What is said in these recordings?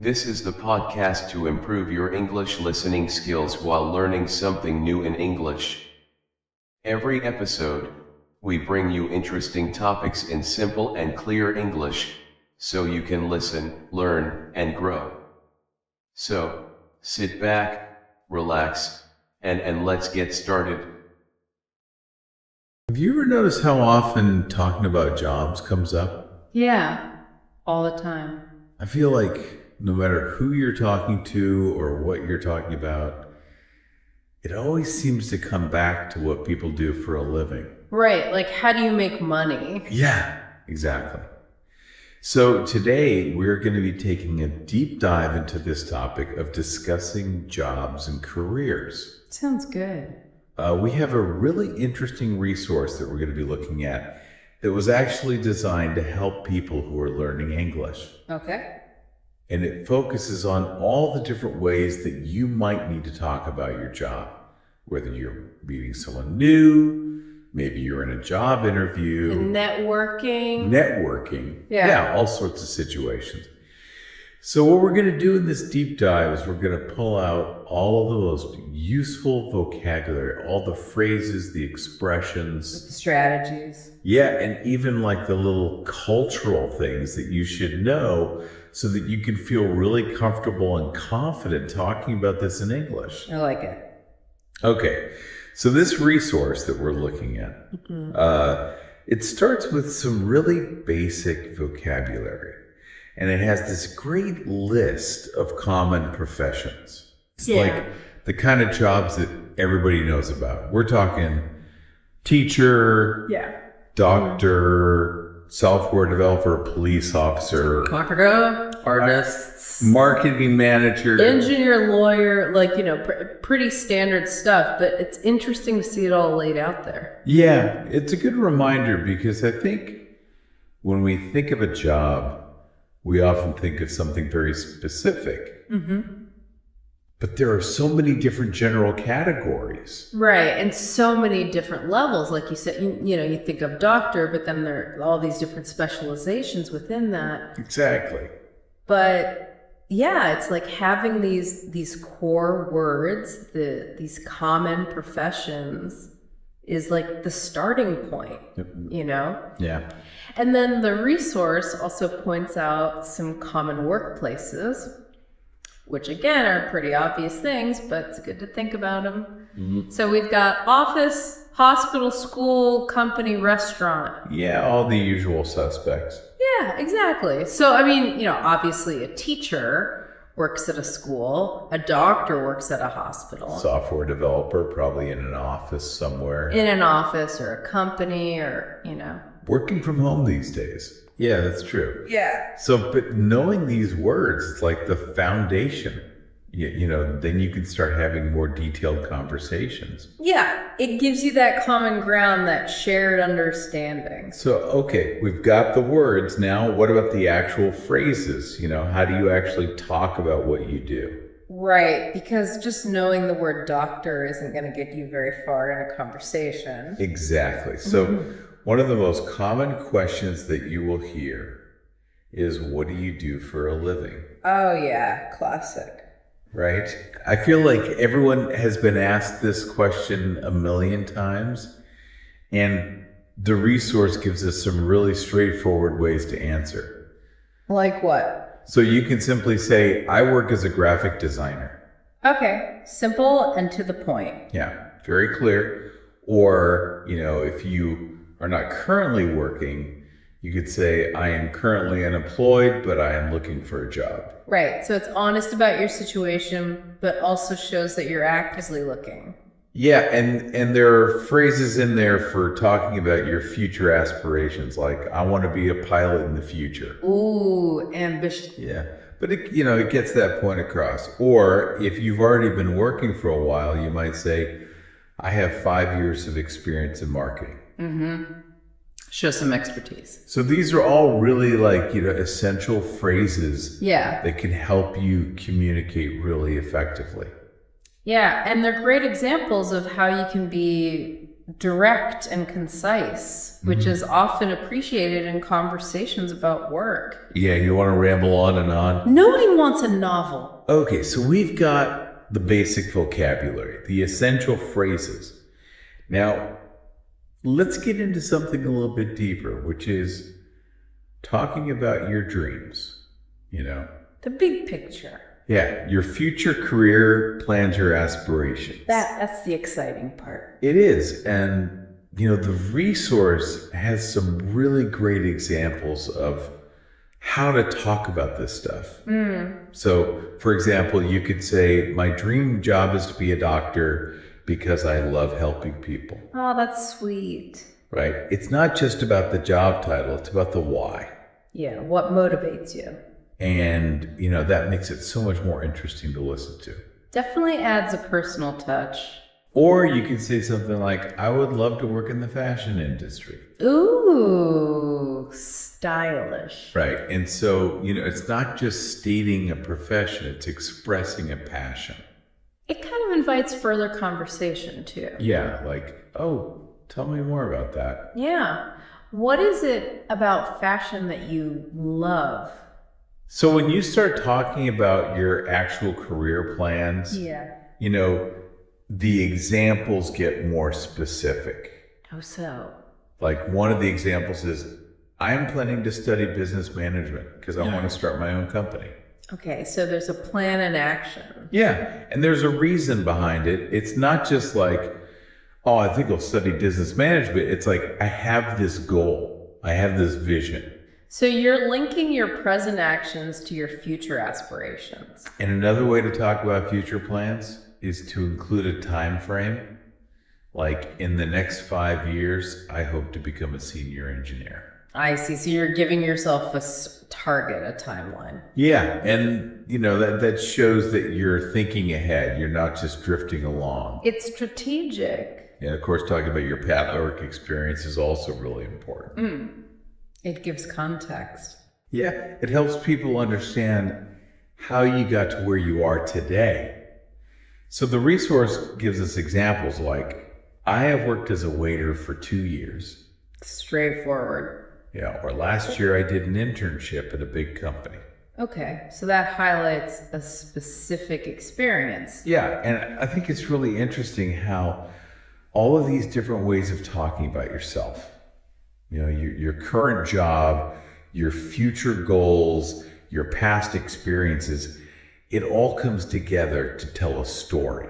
This is the podcast to improve your English listening skills while learning something new in English. Every episode, we bring you interesting topics in simple and clear English, so you can listen, learn, and grow. So, sit back, relax, and let's get started. Have you ever noticed how often talking about jobs comes up? Yeah, all the time. I feel like no matter who you're talking to or what you're talking about, it always seems to come back to what people do for a living. Right, like how do you make money? Yeah, exactly. So today we're going to be taking a deep dive into this topic of discussing jobs and careers. Sounds good. We have a really interesting resource that we're going to be looking at that was actually designed to help people who are learning English. Okay. And it focuses on all the different ways that you might need to talk about your job. Whether you're meeting someone new, maybe you're in a job interview. Networking. Yeah, all sorts of situations. So what we're going to do in this deep dive is we're going to pull out all of the most useful vocabulary, all the phrases, the expressions. The strategies. Yeah, and even like the little cultural things that you should know so that you can feel really comfortable and confident talking about this in English. I like it. Okay, so this resource that we're looking at, it starts with some really basic vocabulary. And it has this great list of common professions. It's like the kind of jobs that everybody knows about. We're talking teacher, doctor, software developer, police officer, Artists, marketing manager, engineer, lawyer, pretty standard stuff, but it's interesting to see it all laid out there. Yeah, it's a good reminder because I think when we think of a job, we often think of something very specific. But there are so many different general categories. Right, and so many different levels. Like you said, you think of doctor, but then there are all these different specializations within that. Exactly. But yeah, it's like having these core words, these common professions is like the starting point, Yeah. And then the resource also points out some common workplaces, which again are pretty obvious things, but it's good to think about them. So we've got office, hospital, school, company, restaurant. Yeah, all the usual suspects. Yeah, exactly. So, obviously a teacher works at a school, a doctor works at a hospital. Software developer, probably in an office somewhere. In an office or a company or, Working from home these days. Yeah, that's true. Yeah. So, but knowing these words, it's like the foundation. Then you can start having more detailed conversations. Yeah, it gives you that common ground, that shared understanding. So, okay, we've got the words. Now, what about the actual phrases? How do you actually talk about what you do? Right, because just knowing the word doctor isn't going to get you very far in a conversation. Exactly. So, one of the most common questions that you will hear is, what do you do for a living? Oh, yeah, classic. Right? I feel like everyone has been asked this question a million times, and the resource gives us some really straightforward ways to answer. Like what? So you can simply say, I work as a graphic designer. Okay, simple and to the point. Yeah, very clear. Or, if you are not currently working, you could say, I am currently unemployed, but I am looking for a job. Right. So it's honest about your situation, but also shows that you're actively looking. Yeah, and there are phrases in there for talking about your future aspirations, like, I want to be a pilot in the future. Ooh, ambition. Yeah, but it gets that point across. Or if you've already been working for a while, you might say, I have 5 years of experience in marketing. Show some expertise. So these are all really essential phrases that can help you communicate really effectively. Yeah, and they're great examples of how you can be direct and concise, which is often appreciated in conversations about work. Yeah, you want to ramble on and on? Nobody wants a novel. Okay, so we've got the basic vocabulary, the essential phrases. Now, let's get into something a little bit deeper, which is talking about your dreams, The big picture. Yeah, your future career plans, your aspirations. That's the exciting part. It is. And, the resource has some really great examples of how to talk about this stuff. So, for example, you could say, my dream job is to be a doctor because I love helping people. Oh, that's sweet. Right? It's not just about the job title, it's about the why. Yeah, what motivates you? And, that makes it so much more interesting to listen to. Definitely adds a personal touch. Or you could say something like, I would love to work in the fashion industry. Ooh, stylish. Right. And so, it's not just stating a profession, it's expressing a passion. It kind of invites further conversation, too. Yeah, like, oh, tell me more about that. Yeah. What is it about fashion that you love? So when you start talking about your actual career plans, the examples get more specific. How so? Like one of the examples is, I'm planning to study business management because I want to start my own company. Okay, so there's a plan and action. Yeah, and there's a reason behind it. It's not just like, oh, I think I'll study business management. It's like, I have this goal. I have this vision. So you're linking your present actions to your future aspirations. And another way to talk about future plans is to include a time frame. Like in the next 5 years, I hope to become a senior engineer. I see. So you're giving yourself a target, a timeline. Yeah, and that shows that you're thinking ahead. You're not just drifting along. It's strategic. And of course, talking about your path work experience is also really important. It gives context. Yeah, it helps people understand how you got to where you are today. So the resource gives us examples like, I have worked as a waiter for 2 years. Straightforward. Yeah, or last year I did an internship at a big company. Okay, so that highlights a specific experience. Yeah, and I think it's really interesting how all of these different ways of talking about yourself, your current job, your future goals, your past experiences, it all comes together to tell a story,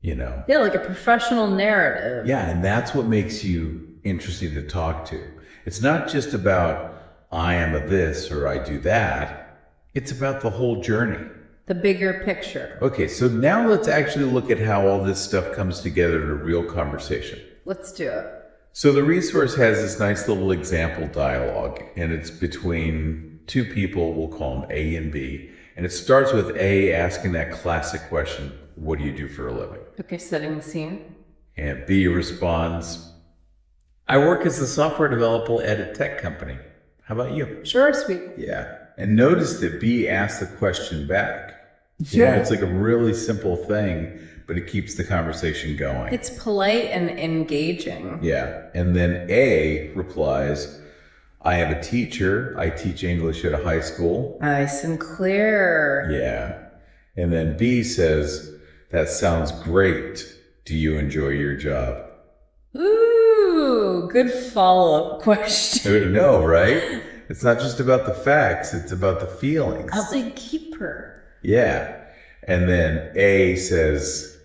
Yeah, like a professional narrative. Yeah, and that's what makes you interesting to talk to. It's not just about, I am a this or I do that. It's about the whole journey. The bigger picture. Okay, so now let's actually look at how all this stuff comes together in a real conversation. Let's do it. So the resource has this nice little example dialogue, and it's between two people, we'll call them A and B. And it starts with A asking that classic question, what do you do for a living? Okay, setting the scene. And B responds, I work as a software developer at a tech company. How about you? Sure, sweet. Yeah. And notice that B asks the question back. Yeah. It's like a really simple thing, but it keeps the conversation going. It's polite and engaging. Yeah. And then A replies, I am a teacher. I teach English at a high school. Nice and clear. Yeah. And then B says, that sounds great. Do you enjoy your job? Ooh, good follow-up question. No, right? It's not just about the facts, it's about the feelings. I'll say keeper. Yeah. And then A says,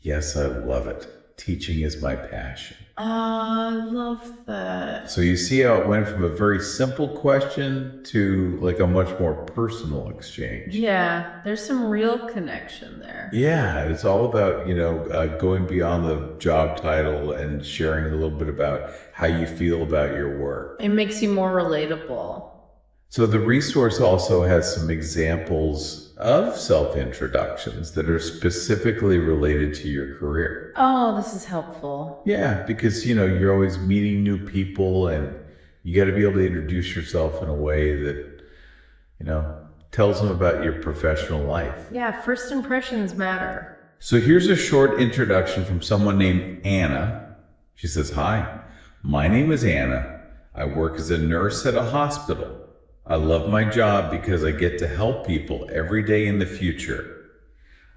yes, I love it. Teaching is my passion. I love that. So you see how it went from a very simple question to like a much more personal exchange. Yeah, there's some real connection there. Yeah, it's all about, going beyond the job title and sharing a little bit about how you feel about your work. It makes you more relatable. So the resource also has some examples of self-introductions that are specifically related to your career. Oh, this is helpful. Yeah, because, you're always meeting new people and you got to be able to introduce yourself in a way that, tells them about your professional life. Yeah, first impressions matter. So here's a short introduction from someone named Anna. She says, "Hi, my name is Anna. I work as a nurse at a hospital. I love my job because I get to help people every day in the future.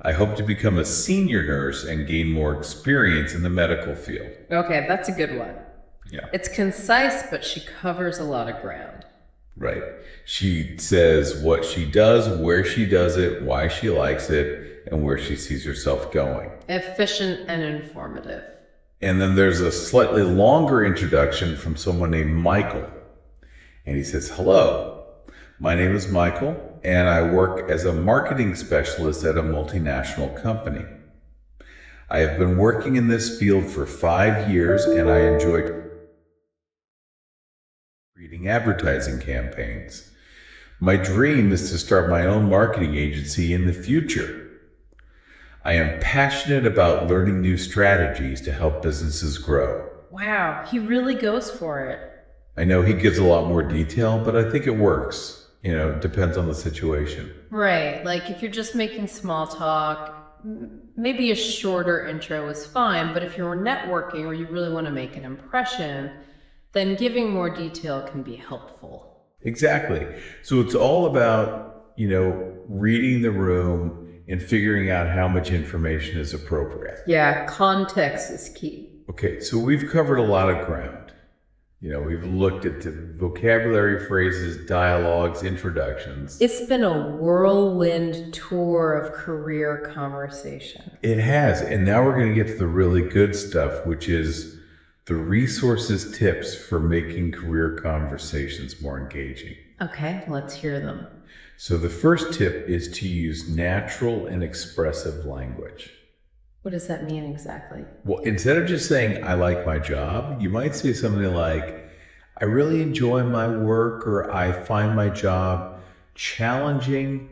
I hope to become a senior nurse and gain more experience in the medical field." Okay, that's a good one. Yeah. It's concise, but she covers a lot of ground. Right. She says what she does, where she does it, why she likes it, and where she sees herself going. Efficient and informative. And then there's a slightly longer introduction from someone named Michael. And he says, "Hello, my name is Michael, and I work as a marketing specialist at a multinational company. I have been working in this field for 5 years, and I enjoy reading advertising campaigns. My dream is to start my own marketing agency in the future. I am passionate about learning new strategies to help businesses grow." Wow, he really goes for it. I know he gives a lot more detail, but I think it works. It depends on the situation. Right, like if you're just making small talk, maybe a shorter intro is fine, but if you're networking or you really want to make an impression, then giving more detail can be helpful. Exactly. So it's all about, reading the room and figuring out how much information is appropriate. Yeah, context is key. Okay, so we've covered a lot of ground. We've looked at the vocabulary, phrases, dialogues, introductions. It's been a whirlwind tour of career conversation. It has, and now we're going to get to the really good stuff, which is the resources, tips for making career conversations more engaging. Okay, let's hear them. So the first tip is to use natural and expressive language. What does that mean exactly? Well, instead of just saying, "I like my job," you might say something like, "I really enjoy my work," or "I find my job challenging,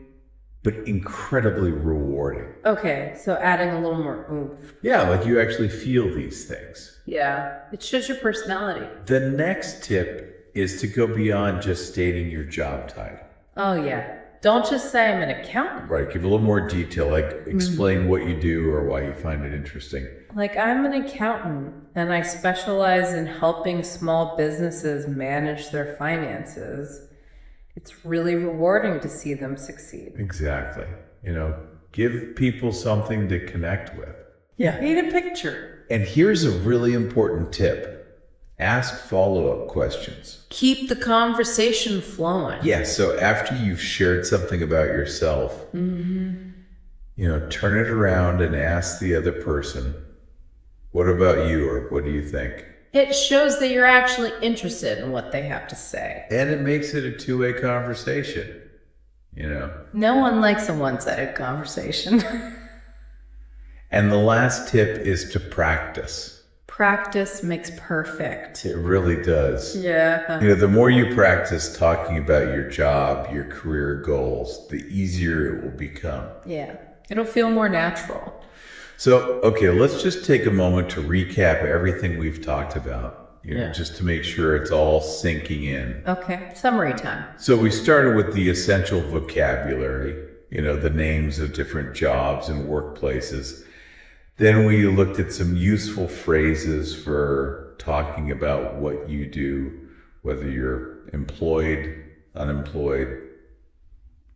but incredibly rewarding." Okay, so adding a little more oomph. Yeah, like you actually feel these things. Yeah, it shows your personality. The next tip is to go beyond just stating your job title. Oh yeah, don't just say I'm an accountant. Right, give a little more detail, like explain what you do or why you find it interesting. Like, I'm an accountant and I specialize in helping small businesses manage their finances. It's really rewarding to see them succeed. Exactly. Give people something to connect with. Yeah. Paint a picture. And here's a really important tip. Ask follow-up questions. Keep the conversation flowing. Yeah, so after you've shared something about yourself, turn it around and ask the other person, "What about you?" or "What do you think?" It shows that you're actually interested in what they have to say. And it makes it a two-way conversation, No one likes a one-sided conversation. And the last tip is to practice. Practice makes perfect. It really does. Yeah. The more you practice talking about your job, your career goals, the easier it will become. Yeah. It'll feel more natural. So, okay, let's just take a moment to recap everything we've talked about, just to make sure it's all sinking in. Okay, summary time. So we started with the essential vocabulary, the names of different jobs and workplaces. Then we looked at some useful phrases for talking about what you do, whether you're employed, unemployed,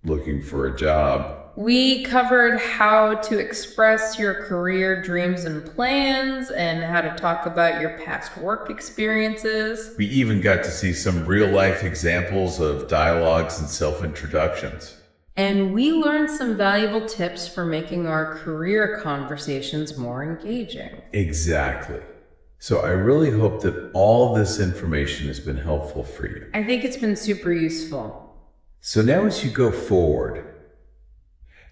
looking for a job. We covered how to express your career dreams and plans and how to talk about your past work experiences. We even got to see some real-life examples of dialogues and self-introductions. And we learned some valuable tips for making our career conversations more engaging. Exactly. So I really hope that all of this information has been helpful for you. I think it's been super useful. So now as you go forward,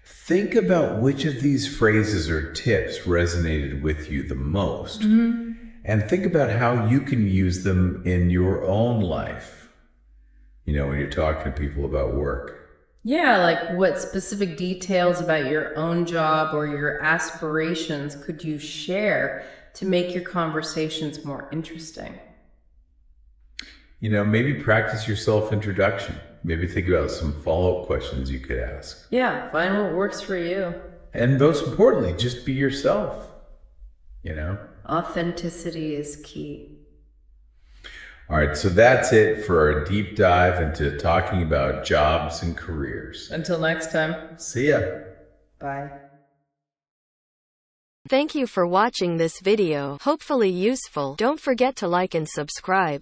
think about which of these phrases or tips resonated with you the most. And think about how you can use them in your own life, when you're talking to people about work. Yeah, like what specific details about your own job or your aspirations could you share to make your conversations more interesting? Maybe practice your self-introduction. Maybe think about some follow-up questions you could ask. Yeah, find what works for you. And most importantly, just be yourself, Authenticity is key. All right, so that's it for our deep dive into talking about jobs and careers. Until next time. See ya. Bye. Thank you for watching this video. Hopefully useful. Don't forget to like and subscribe.